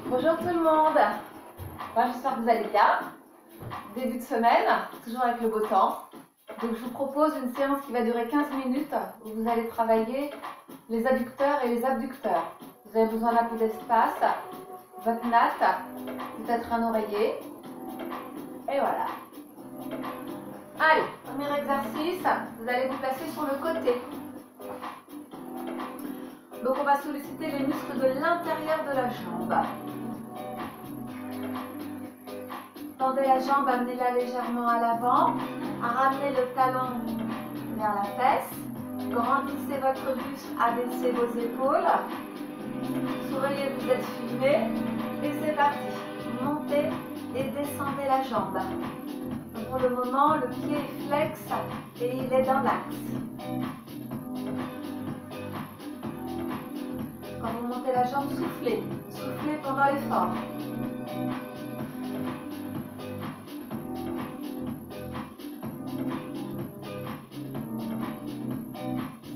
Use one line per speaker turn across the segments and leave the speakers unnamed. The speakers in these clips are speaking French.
Bonjour tout le monde. J'espère que vous allez bien. Début de semaine, toujours avec le beau temps. Donc je vous propose une séance qui va durer 15 minutes où vous allez travailler les adducteurs et les abducteurs. Vous avez besoin d'un peu d'espace, votre natte, peut-être un oreiller. Et voilà. Allez, premier exercice, vous allez vous placer sur le côté. Donc on va solliciter les muscles de l'intérieur de la jambe. Tendez la jambe, amenez-la légèrement à l'avant. Ramenez le talon vers la fesse. Grandissez votre buste, abaissez vos épaules. Souriez, vous êtes filmé. Et c'est parti. Montez et descendez la jambe. Donc pour le moment, le pied est flex et il est dans l'axe. Quand vous montez la jambe, soufflez. Soufflez pendant l'effort.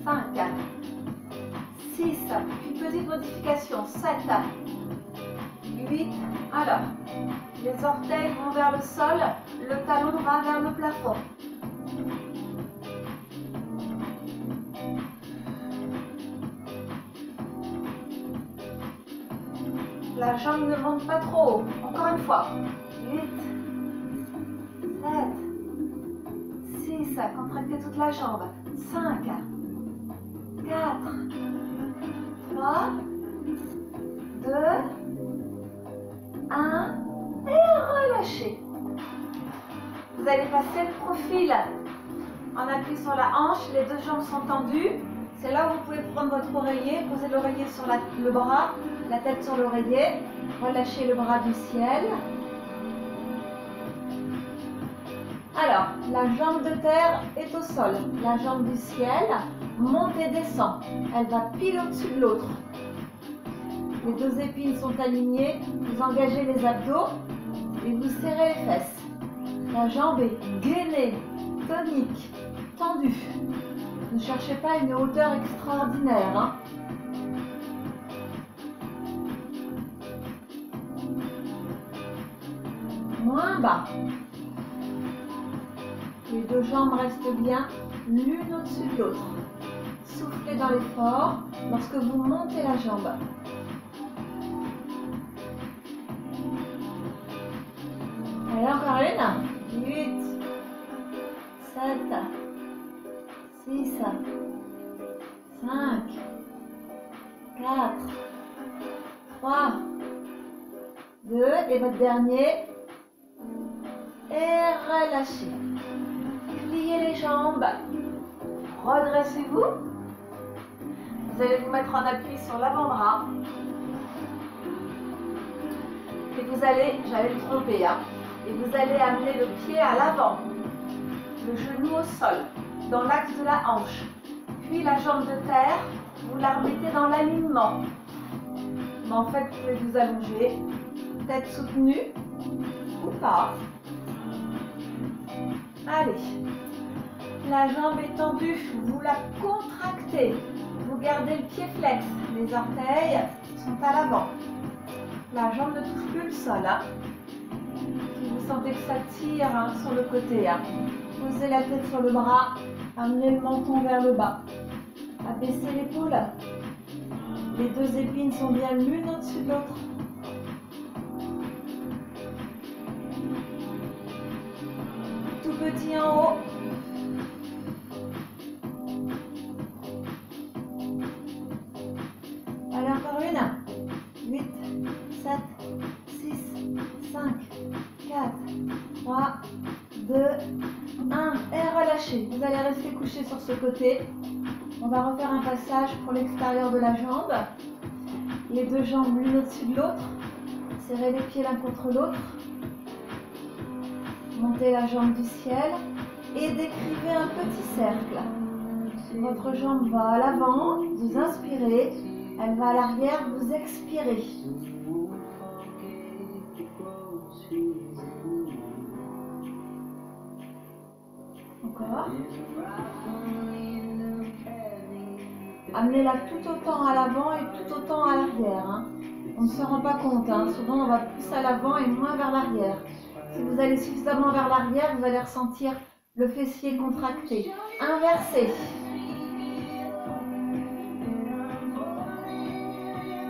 5, 6, puis petite modification, 7, 8, alors, les orteils vont vers le sol, le talon va vers le plafond. La jambe ne monte pas trop haut, encore une fois, 8, 7, 6, contractez toute la jambe, 5, 4, 3, 2, 1 et relâchez. Vous allez passer le profil en appui sur la hanche, les deux jambes sont tendues. C'est là où vous pouvez prendre votre oreiller, poser l'oreiller sur le bras, la tête sur l'oreiller, relâchez le bras du ciel. Alors, la jambe de terre est au sol, la jambe du ciel monte et descend. Elle va pile au-dessus de l'autre. Les deux épines sont alignées, vous engagez les abdos et vous serrez les fesses. La jambe est gainée, tonique, tendue. Ne cherchez pas une hauteur extraordinaire, hein. Moins bas. Les deux jambes restent bien l'une au-dessus de l'autre. Soufflez dans l'effort lorsque vous montez la jambe. Allez, encore une. 8, 7, 6, 5, 4, 3, 2, et votre dernier. Et relâchez. Pliez les jambes. Redressez-vous. Vous allez vous mettre en appui sur l'avant-bras. Et vous allez, j'allais me tromper, hein, et vous allez amener le pied à l'avant, le genou au sol, dans l'axe de la hanche. Puis la jambe de terre, vous la remettez dans l'alignement. Mais en fait, vous pouvez vous allonger, tête soutenue ou pas. Allez, la jambe est tendue, vous la contractez. Vous gardez le pied flex, les orteils sont à l'avant. La jambe ne touche plus le sol. Hein. Si vous sentez que ça tire, hein, sur le côté, hein. Posez la tête sur le bras, amenez le menton vers le bas. Abaissez l'épaule. Les deux épines sont bien l'une au-dessus de l'autre. Tout petit en haut. Allez, encore une. 8, 7, 6, 5, 4, 3, 2, 1. Et relâchez. Vous allez rester couché sur ce côté. On va refaire un passage pour l'extérieur de la jambe. Les deux jambes l'une au-dessus de l'autre. Serrez les pieds l'un contre l'autre. Montez la jambe du ciel et décrivez un petit cercle. Votre jambe va à l'avant, vous inspirez. Elle va à l'arrière, vous expirez. Encore. Amenez-la tout autant à l'avant et tout autant à l'arrière. Hein. On ne se rend pas compte, hein. Souvent on va plus à l'avant et moins vers l'arrière. Si vous allez suffisamment vers l'arrière, vous allez ressentir le fessier contracté. Inversé.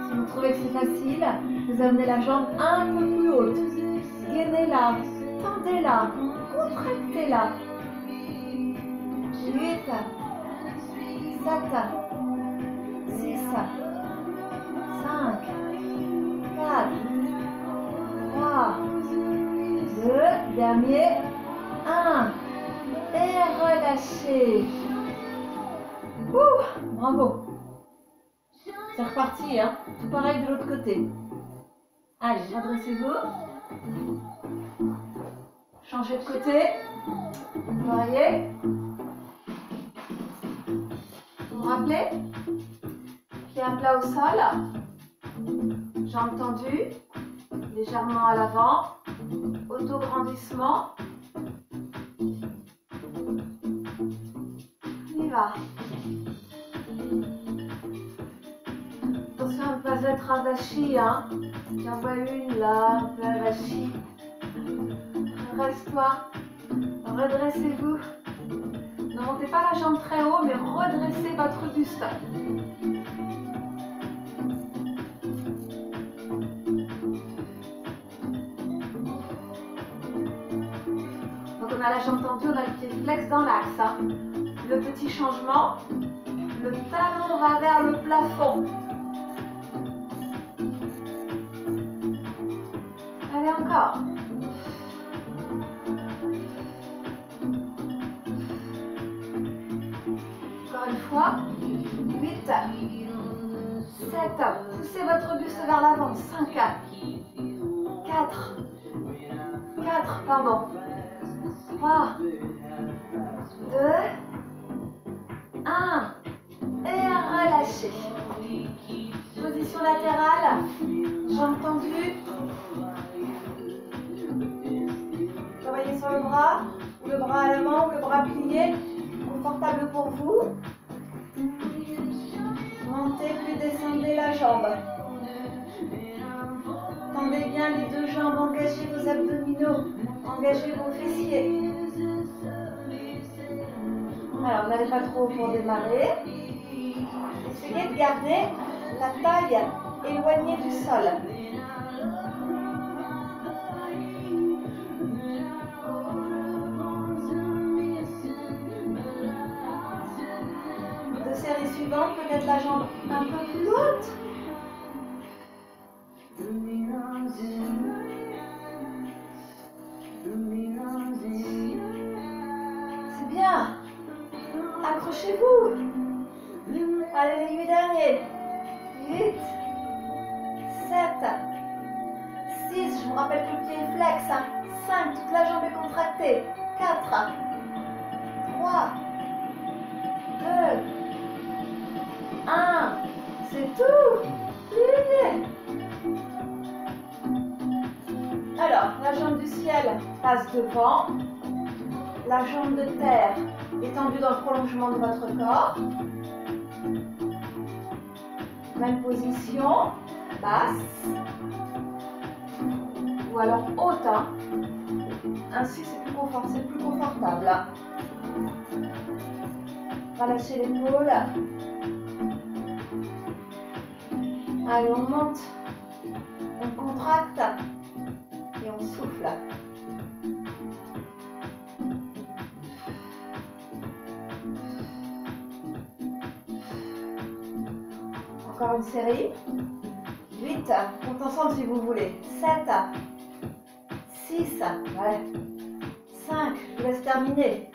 Si vous trouvez que c'est facile, vous amenez la jambe un peu plus haute. Gainez-la, tendez-la, contractez-la. 8, 7, 6, 5, 4, 3, 2, dernier, 1. Et relâchez. Ouh, bravo. C'est reparti, hein. Tout pareil de l'autre côté. Allez, redressez-vous. Changez de côté. Vous voyez. Vous vous rappelez? Pied à plat au sol. Jambes tendues. Légèrement à l'avant. Auto-grandissement. On y va. Attention à ne pas être avachi, hein. J'en vois une là, un peu avachie. Reste-toi. Redressez-vous. Ne montez pas la jambe très haut, mais redressez votre buste. Donc on a la jambe tendue, on a le pied flex dans l'axe. Hein. Le petit changement, le talon va vers le plafond. Allez encore. Encore une fois. 8, 7, poussez votre buste vers l'avant. 5, 4, 4, pardon. 3, 2, 1. Et relâchez. Position latérale. Jambes tendues. Travaillez sur le bras à l'avant, le bras plié. Confortable pour vous. Montez puis descendez la jambe. Tendez bien les deux jambes, engagez vos abdominaux, engagez vos fessiers. Alors, n'allez pas trop pour démarrer. Essayez de garder la taille éloignée du sol. De série suivante, peut-être la jambe un peu plus haute. C'est bien. Accrochez-vous. Allez, les 8 derniers. 8, 7, 6, je vous rappelle que le pied est flex. 5, toute la jambe est contractée. 4, 3, 2, 1. C'est tout. Pliez. Alors, la jambe du ciel passe devant. La jambe de terre étendue dans le prolongement de votre corps. Même position, basse. Ou alors haute. Hein. Ainsi, c'est plus confortable. Relâchez l'épaule. Allez, on monte. On contracte. Et on souffle. Encore une série. 8, compte ensemble si vous voulez. 7, 6, ouais. 5, je vous laisse terminer.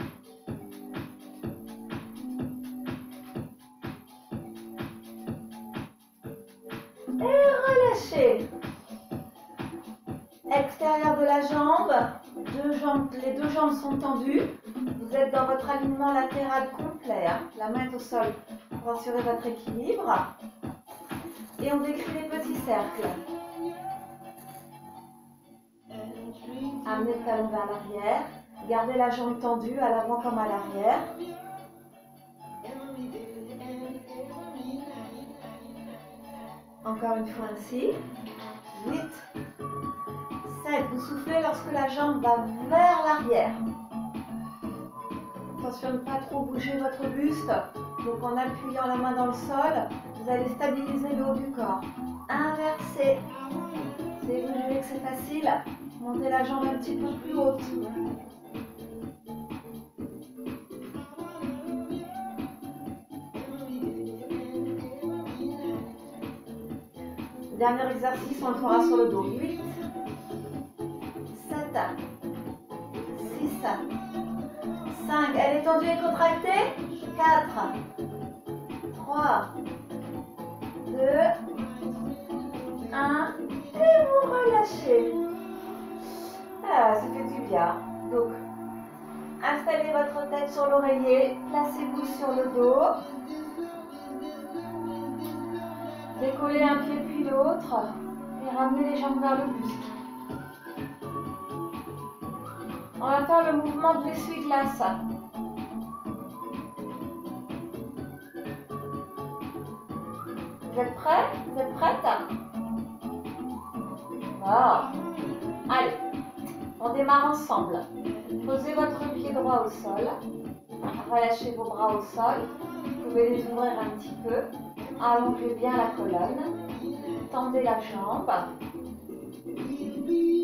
Et relâchez. Extérieur de la jambe. Les deux jambes sont tendues. Vous êtes dans votre alignement latéral complet. Hein. La main est au sol pour assurer votre équilibre. Et on décrit les petits cercles. Amenez le talon vers l'arrière. Gardez la jambe tendue à l'avant comme à l'arrière. Encore une fois ainsi. 8, 7. Vous soufflez lorsque la jambe va vers l'arrière. Attention de ne pas trop bouger votre buste. Donc en appuyant la main dans le sol, vous allez stabiliser le haut du corps. Inversez. Si vous jugez que c'est facile, montez la jambe un petit peu plus haute. Dernier exercice, on le fera sur le dos. 8, 7, 6, 5. Elle est tendue et contractée. 4, 3, 2, 1. Et vous relâchez. Ah, ça fait du bien. Donc, installez votre tête sur l'oreiller. Placez-vous sur le dos. Décollez un pied puis l'autre et ramenez les jambes vers le buste. On va faire le mouvement de l'essuie-glace. Vous êtes prêts? Vous êtes prêtes? Bon. Allez, on démarre ensemble. Posez votre pied droit au sol. Relâchez vos bras au sol. Vous pouvez les ouvrir un petit peu. Allongez bien la colonne. Tendez la jambe.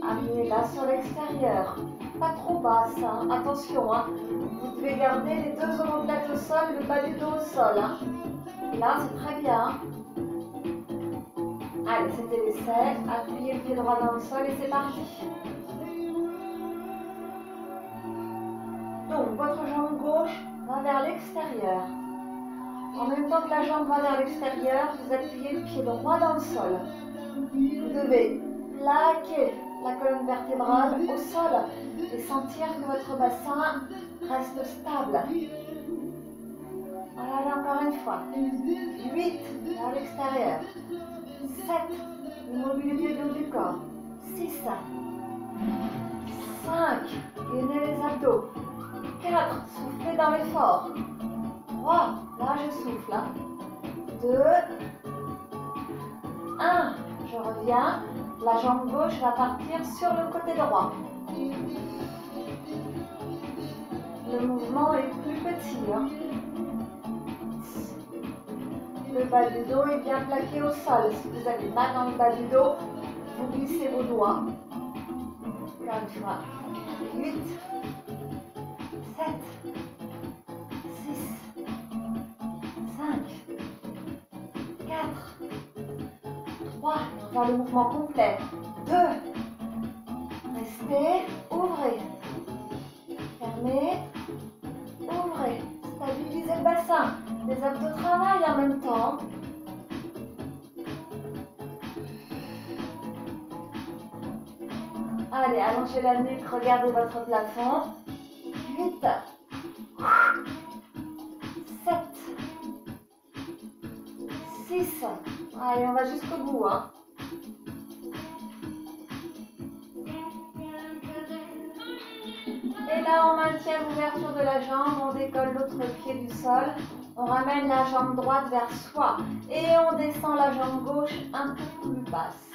Amenez-la sur l'extérieur. Pas trop basse. Hein. Attention, hein. Vous devez garder les deux omoplates au sol, le bas du dos au sol. Hein. Là, c'est très bien. Allez, c'était l'essai. Appuyez le pied droit dans le sol et c'est parti. Donc, votre jambe gauche va vers l'extérieur. En même temps que la jambe va vers l'extérieur, vous appuyez le pied droit dans le sol. Vous devez plaquer la colonne vertébrale au sol et sentir que votre bassin reste stable. Voilà, encore une fois. 8 vers l'extérieur. 7, une mobilité du haut du corps. 6, 5, gainez les abdos. 4, soufflez dans l'effort. 3, là je souffle. 2, 1, je reviens. La jambe gauche va partir sur le côté droit. Le mouvement est plus petit. Hein. Le bas du dos est bien plaqué au sol. Si vous avez mal dans le bas du dos, vous glissez vos doigts. Encore une fois. 8, 7, 6, 5, 4, 3. On va faire le mouvement complet. 2. Restez. Ouvrez. Fermez. Ouvrez. Stabilisez le bassin. Les abdos travaillent en même temps. Allez, allongez la nuque, regardez votre plafond. 8, 7, 6. Allez, on va jusqu'au bout. Hein. Et là, on maintient l'ouverture de la jambe, on décolle l'autre pied du sol. On ramène la jambe droite vers soi et on descend la jambe gauche un peu plus basse.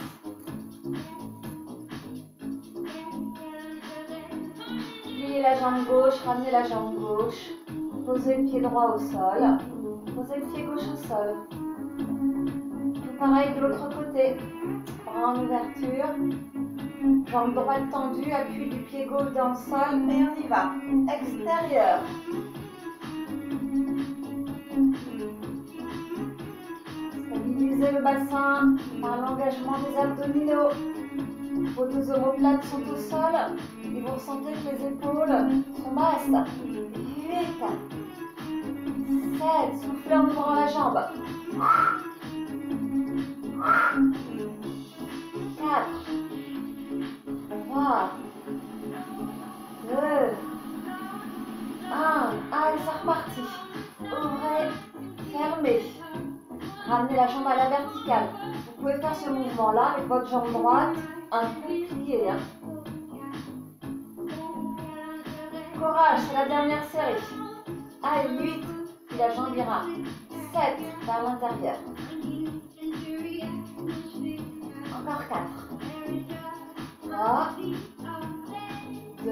Pliez la jambe gauche, ramenez la jambe gauche. Posez le pied droit au sol. Posez le pied gauche au sol. Tout pareil de l'autre côté. Bras en ouverture. Jambe droite tendue, appui du pied gauche dans le sol et on y va. Extérieur. Stabilisez le bassin par l'engagement des abdominaux. Vos deux omoplates sont au sol et vous ressentez que les épaules sont basses. 8, 7, soufflez en ouvrant la jambe. 4, 3, 2, 1. Allez, c'est reparti. Ouvrez, fermez. Ramenez la jambe à la verticale. Vous pouvez faire ce mouvement-là avec votre jambe droite un peu pliée. Hein. Courage, c'est la dernière série. Allez, 8, puis la jambe ira. 7, vers l'intérieur. 3, 2,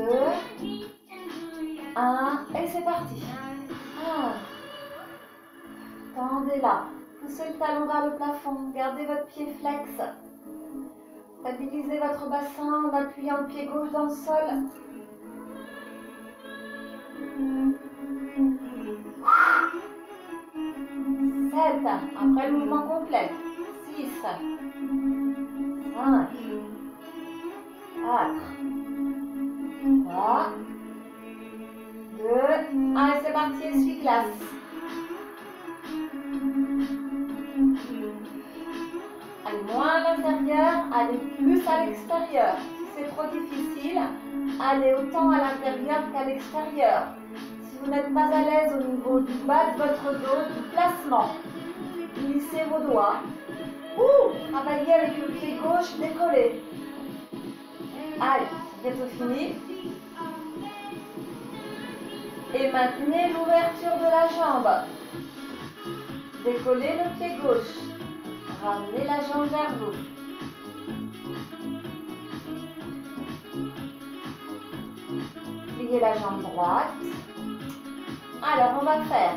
1, et c'est parti. Tendez là. Poussez le talon vers le plafond. Gardez votre pied flex. Stabilisez votre bassin en appuyant le pied gauche dans le sol. 7. Après le mouvement complet. 6. 5. 4. 3. 2. Allez, c'est parti, essuie-glace. Allez, moins à l'intérieur, allez plus à l'extérieur. Si c'est trop difficile, allez autant à l'intérieur qu'à l'extérieur. Si vous n'êtes pas à l'aise au niveau du bas de votre dos, du placement, glissez vos doigts. Travaillez avec le pied gauche décollé. Allez, c'est bientôt fini. Et maintenez l'ouverture de la jambe. Décollez le pied gauche. Ramenez la jambe vers vous. Pliez la jambe droite. Alors, on va faire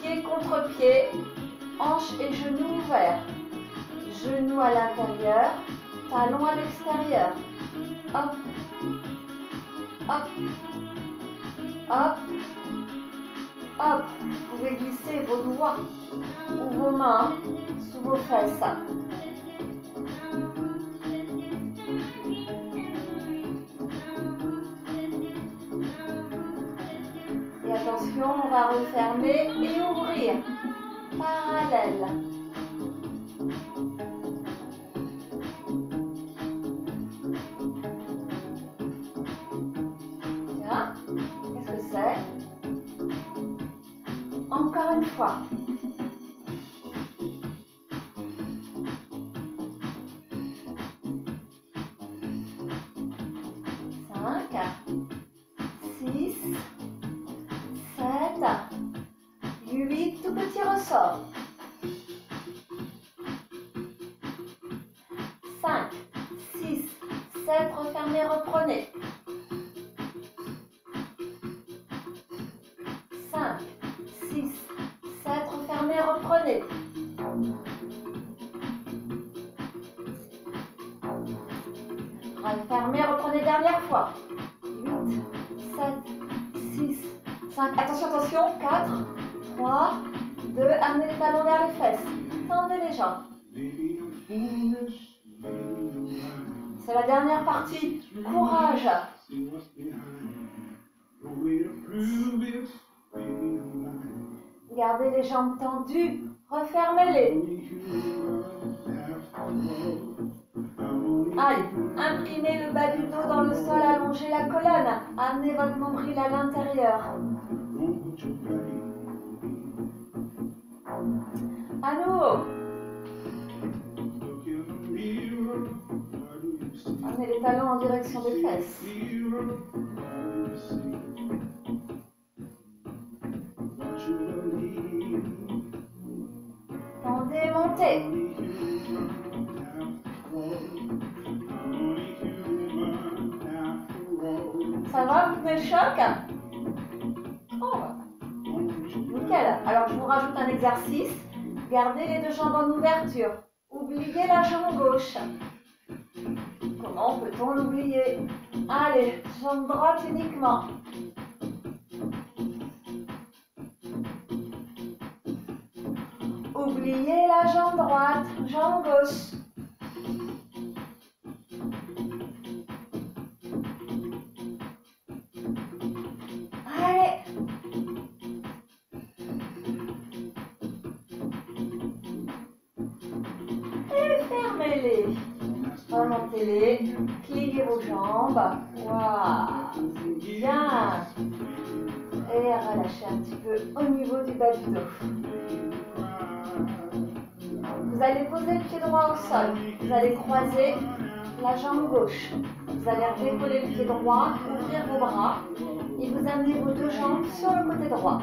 pied contre pied, hanche et genoux ouverts. Genoux à l'intérieur, talons à l'extérieur. Hop, hop, hop, hop. Vous pouvez glisser vos doigts ou vos mains sous vos fesses. Et attention, on va refermer et ouvrir. Parallèle. Tiens, qu'est-ce que c'est? Encore une fois. 5, 6, 7, 8, tout petit ressort. 5, 6, 7, refermez, reprenez. 5, 6, 7, refermez, reprenez. Refermez, reprenez dernière fois. 8, 7, 6, 5. Attention, attention. 4, 3, 2. Amenez les talons vers les fesses. Tendez les jambes. C'est la dernière partie. Courage. Gardez les jambes tendues. Refermez-les. Allez, imprimez le bas du dos dans le sol, allongez la colonne. Amenez votre nombril à l'intérieur. À nouveau. Amenez les talons en direction des fesses. Tendez, montez. Ça va, vous tenez le choc? Oh, nickel. Alors, je vous rajoute un exercice. Gardez les deux jambes en ouverture. Oubliez la jambe gauche. Comment peut-on l'oublier? Allez, jambe droite uniquement. Oubliez la jambe droite, jambe gauche. Allez. Et fermez-les. Remontez-les. Pliez vos jambes. Waouh, c'est bien. Et relâchez un petit peu au niveau du bas du dos. Vous allez poser le pied droit au sol. Vous allez croiser la jambe gauche. Vous allez décoller le pied droit, ouvrir vos bras et vous amenez vos deux jambes sur le côté droit.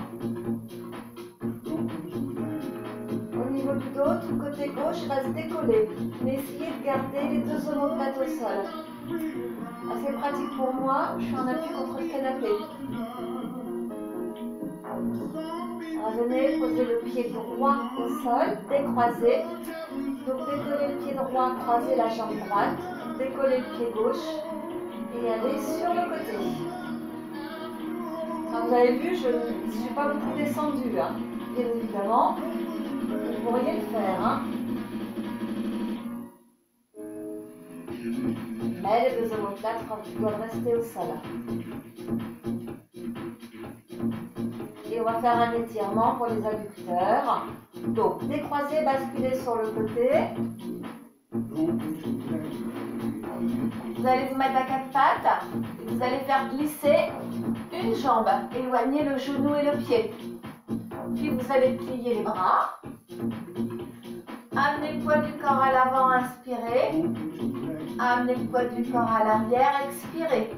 Au niveau du dos, tout le côté gauche reste décollé. Mais essayez de garder les deux omoplates au sol. Assez pratique pour moi, je suis en appui contre le canapé. Revenez, posez le pied droit au sol, décroisez. Donc décollez le pied droit, croisez la jambe droite, décollez le pied gauche et allez sur le côté. Alors, vous avez vu, je ne suis pas beaucoup descendue, hein. Bien évidemment, vous pourriez le faire. Hein. Mais les deux omoplates doivent rester au sol. Et on va faire un étirement pour les adducteurs. Donc, décroisez, basculez sur le côté. Vous allez vous mettre à quatre pattes et vous allez faire glisser une jambe. Éloignez le genou et le pied. Puis vous allez plier les bras. Amenez le poids du corps à l'avant, inspirez. Amenez le poids du corps à l'arrière, expirez.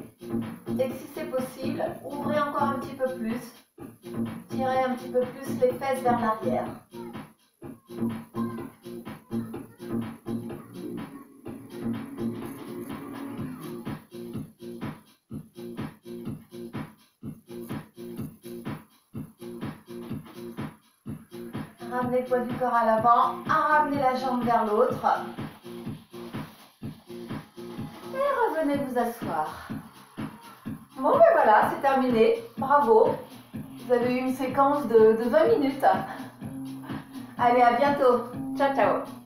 Et si c'est possible, ouvrez encore un petit peu plus. Tirez un petit peu plus les fesses vers l'arrière. Ramenez le poids du corps à l'avant, ramenez la jambe vers l'autre. Et revenez vous asseoir. Bon ben voilà, c'est terminé. Bravo. Vous avez eu une séquence de 20 minutes. Allez, à bientôt. Ciao, ciao.